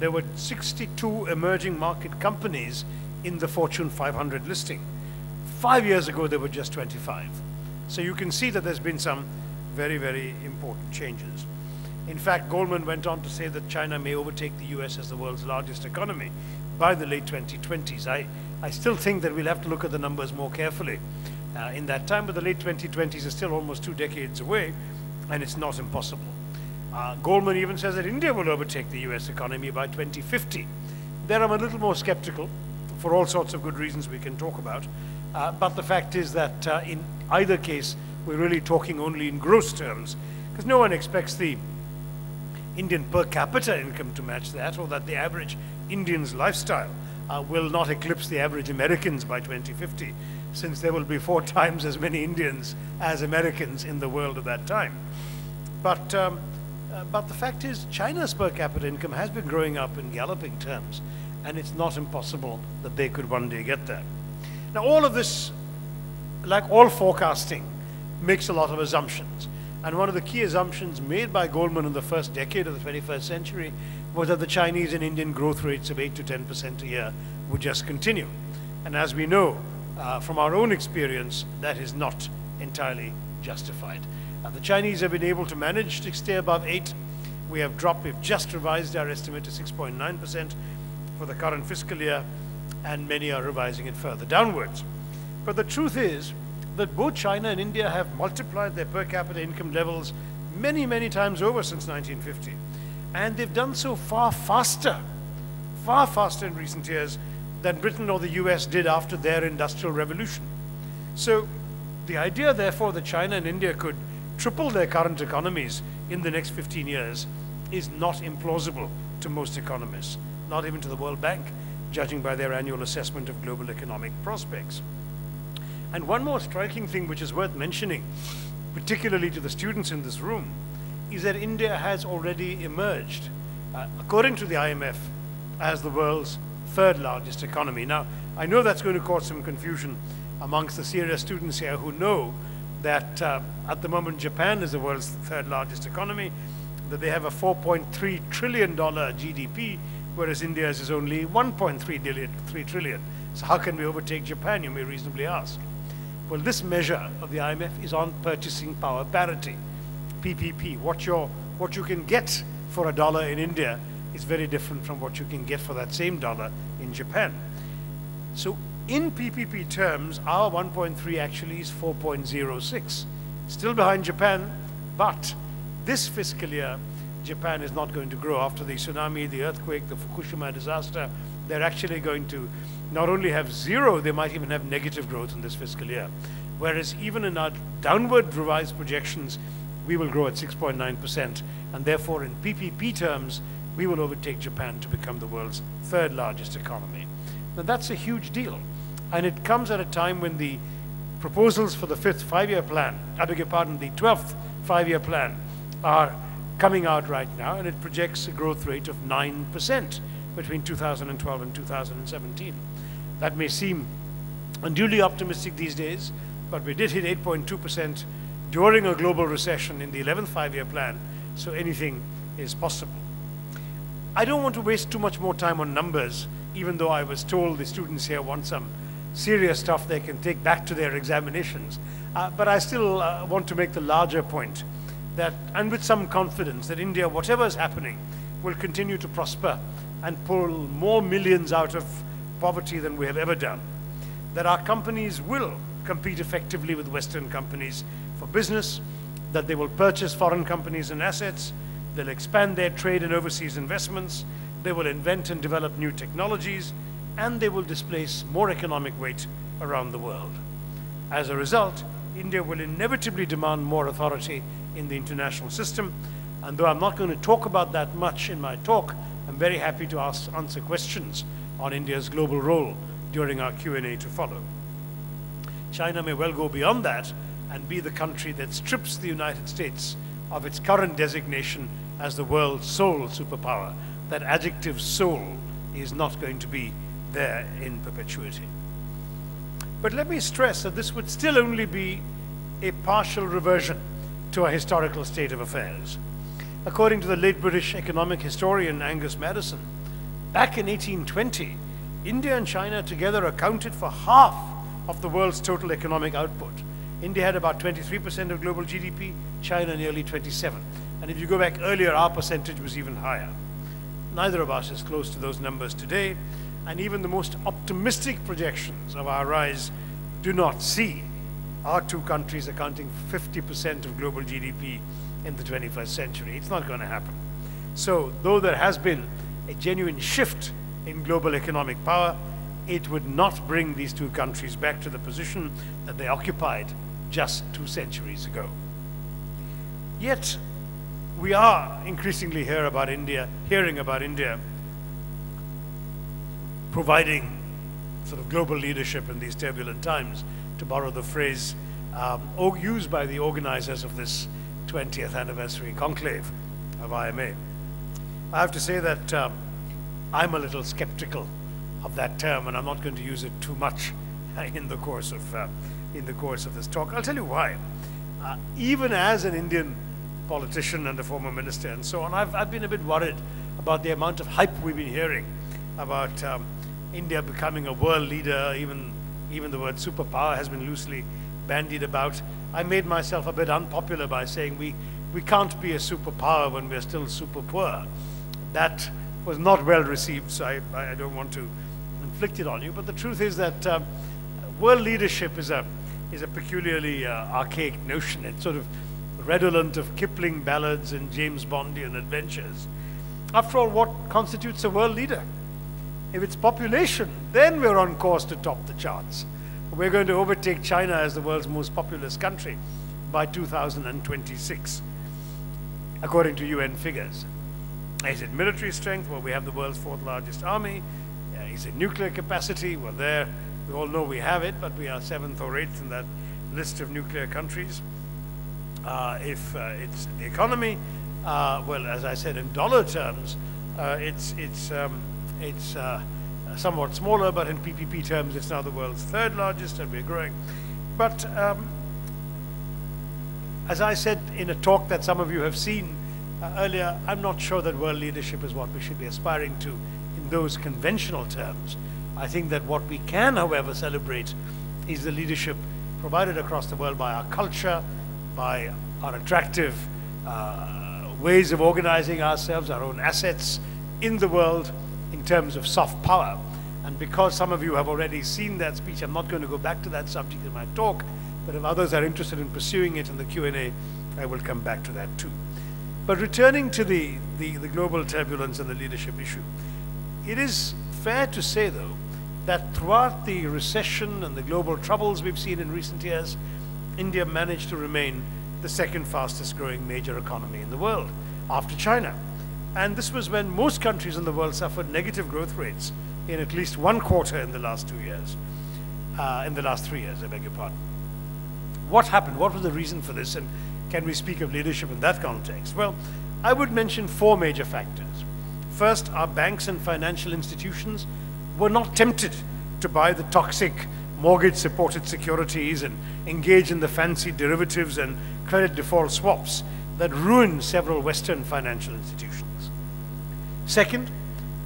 there were 62 emerging market companies in the Fortune 500 listing. 5 years ago, there were just 25. So you can see that there's been some very, very important changes. In fact, Goldman went on to say that China may overtake the US as the world's largest economy by the late 2020s. I still think that we'll have to look at the numbers more carefully in that time, but the late 2020s is still almost 2 decades away, and it's not impossible. Goldman even says that India will overtake the US economy by 2050. There I'm a little more skeptical for all sorts of good reasons we can talk about. But the fact is that in either case, we're really talking only in gross terms, because no one expects the Indian per capita income to match that, or that the average Indian's lifestyle will not eclipse the average Americans by 2050, since there will be 4 times as many Indians as Americans in the world at that time. But the fact is, China's per capita income has been growing up in galloping terms, and it's not impossible that they could one day get there. Now, all of this, like all forecasting, makes a lot of assumptions. And one of the key assumptions made by Goldman in the first decade of the 21st century was that the Chinese and Indian growth rates of 8 to 10% a year would just continue. And as we know from our own experience, that is not entirely justified. The Chinese have been able to manage to stay above 8. We've just revised our estimate to 6.9% for the current fiscal year, and many are revising it further downwards. But the truth is that both China and India have multiplied their per capita income levels many, many times over since 1950. And they've done so far faster in recent years than Britain or the US did after their industrial revolution. So the idea, therefore, that China and India could triple their current economies in the next 15 years is not implausible to most economists, not even to the World Bank, judging by their annual assessment of global economic prospects. And one more striking thing which is worth mentioning, particularly to the students in this room, is that India has already emerged, according to the IMF, as the world's 3rd largest economy. Now, I know that's going to cause some confusion amongst the serious students here who know that at the moment Japan is the world's 3rd largest economy, that they have a $4.3 trillion GDP, whereas India's is only $1.3 trillion. So how can we overtake Japan, you may reasonably ask? Well, this measure of the IMF is on purchasing power parity, PPP. What you can get for $1 in India is very different from what you can get for that same dollar in Japan. So in PPP terms, our 1.3 actually is 4.06. Still behind Japan, but this fiscal year, Japan is not going to grow. After the tsunami, the earthquake, the Fukushima disaster, they're actually going to not only have 0, they might even have negative growth in this fiscal year. Whereas even in our downward revised projections, we will grow at 6.9%, and therefore in PPP terms, we will overtake Japan to become the world's 3rd largest economy. Now that's a huge deal, and it comes at a time when the proposals for the 5th 5-year plan, I beg your pardon, the 12th 5-year plan are coming out right now, and it projects a growth rate of 9% between 2012 and 2017. That may seem unduly optimistic these days, but we did hit 8.2% during a global recession in the 11th 5-year plan, so anything is possible. I don't want to waste too much more time on numbers, even though I was told the students here want some serious stuff they can take back to their examinations. But I still want to make the larger point that, and with some confidence, that India, whatever is happening, will continue to prosper and pull more millions out of poverty than we have ever done. That our companies will compete effectively with Western companies for business, that they will purchase foreign companies and assets, they'll expand their trade and overseas investments, they will invent and develop new technologies, and they will displace more economic weight around the world. As a result, India will inevitably demand more authority in the international system, and though I'm not going to talk about that much in my talk, I'm very happy to answer questions on India's global role during our Q&A to follow. China may well go beyond that and be the country that strips the United States of its current designation as the world's sole superpower. That adjective sole is not going to be there in perpetuity. But let me stress that this would still only be a partial reversion to a historical state of affairs. According to the late British economic historian Angus Maddison, back in 1820, India and China together accounted for half of the world's total economic output. India had about 23% of global GDP, China nearly 27%. And if you go back earlier, our percentage was even higher. Neither of us is close to those numbers today, and even the most optimistic projections of our rise do not see our two countries accounting for 50% of global GDP in the 21st century. It's not going to happen. So, though there has been a genuine shift in global economic power, it would not bring these two countries back to the position that they occupied just 2 centuries ago. Yet, we are increasingly hearing about India providing sort of global leadership in these turbulent times, to borrow the phrase used by the organizers of this 20th anniversary conclave of IMA. I have to say that I'm a little skeptical of that term, and I'm not going to use it too much in the course of this talk. I'll tell you why. Even as an Indian politician and a former minister and so on, I've been a bit worried about the amount of hype we've been hearing about India becoming a world leader. Even the word superpower has been loosely bandied about. I made myself a bit unpopular by saying we can't be a superpower when we're still super poor. That was not well received, so I don't want to inflict it on you. But the truth is that world leadership is a peculiarly archaic notion. It's sort of redolent of Kipling ballads and James Bondian adventures. After all, what constitutes a world leader? If it's population, then we're on course to top the charts. We're going to overtake China as the world's most populous country by 2026, according to UN figures. Is it military strength? Well, we have the world's 4th largest army. Is it nuclear capacity? Well, there, we all know we have it, but we are 7th or 8th in that list of nuclear countries. If it's the economy, well, as I said, in dollar terms, it's somewhat smaller, but in PPP terms, it's now the world's 3rd largest, and we're growing. But as I said in a talk that some of you have seen earlier, I'm not sure that world leadership is what we should be aspiring to in those conventional terms. I think that what we can, however, celebrate is the leadership provided across the world by our culture, by our attractive ways of organizing ourselves, our own assets in the world in terms of soft power. And because some of you have already seen that speech, I'm not going to go back to that subject in my talk, but if others are interested in pursuing it in the Q&A, I will come back to that too. But returning to the global turbulence and the leadership issue, it is fair to say, though, that throughout the recession and the global troubles we've seen in recent years, India managed to remain the 2nd fastest growing major economy in the world, after China. And this was when most countries in the world suffered negative growth rates in at least 1 quarter in the last 2 years, in the last 3 years, I beg your pardon. What happened? What was the reason for this? And can we speak of leadership in that context? Well, I would mention 4 major factors. First, our banks and financial institutions were not tempted to buy the toxic mortgage-supported securities and engage in the fancy derivatives and credit default swaps that ruined several Western financial institutions. Second,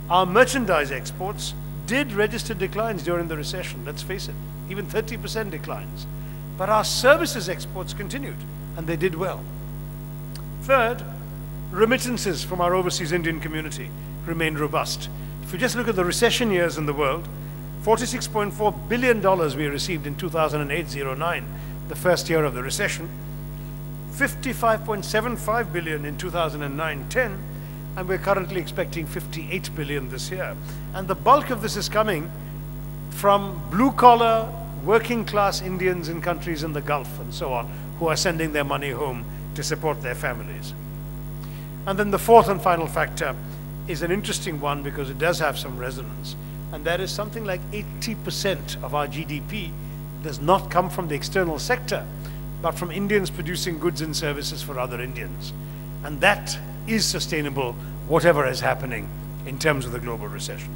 our merchandise exports did register declines during the recession, let's face it, even 30% declines. But our services exports continued, and they did well. Third, remittances from our overseas Indian community remained robust. If you just look at the recession years in the world, $46.4 billion we received in 2008-09, the first year of the recession, $55.75 billion in 2009-10, and we're currently expecting $58 billion this year. And the bulk of this is coming from blue-collar, working-class Indians in countries in the Gulf and so on, who are sending their money home to support their families. And then the 4th and final factor is an interesting one because it does have some resonance, and that is something like 80% of our GDP does not come from the external sector, but from Indians producing goods and services for other Indians. And that is sustainable, whatever is happening in terms of the global recession.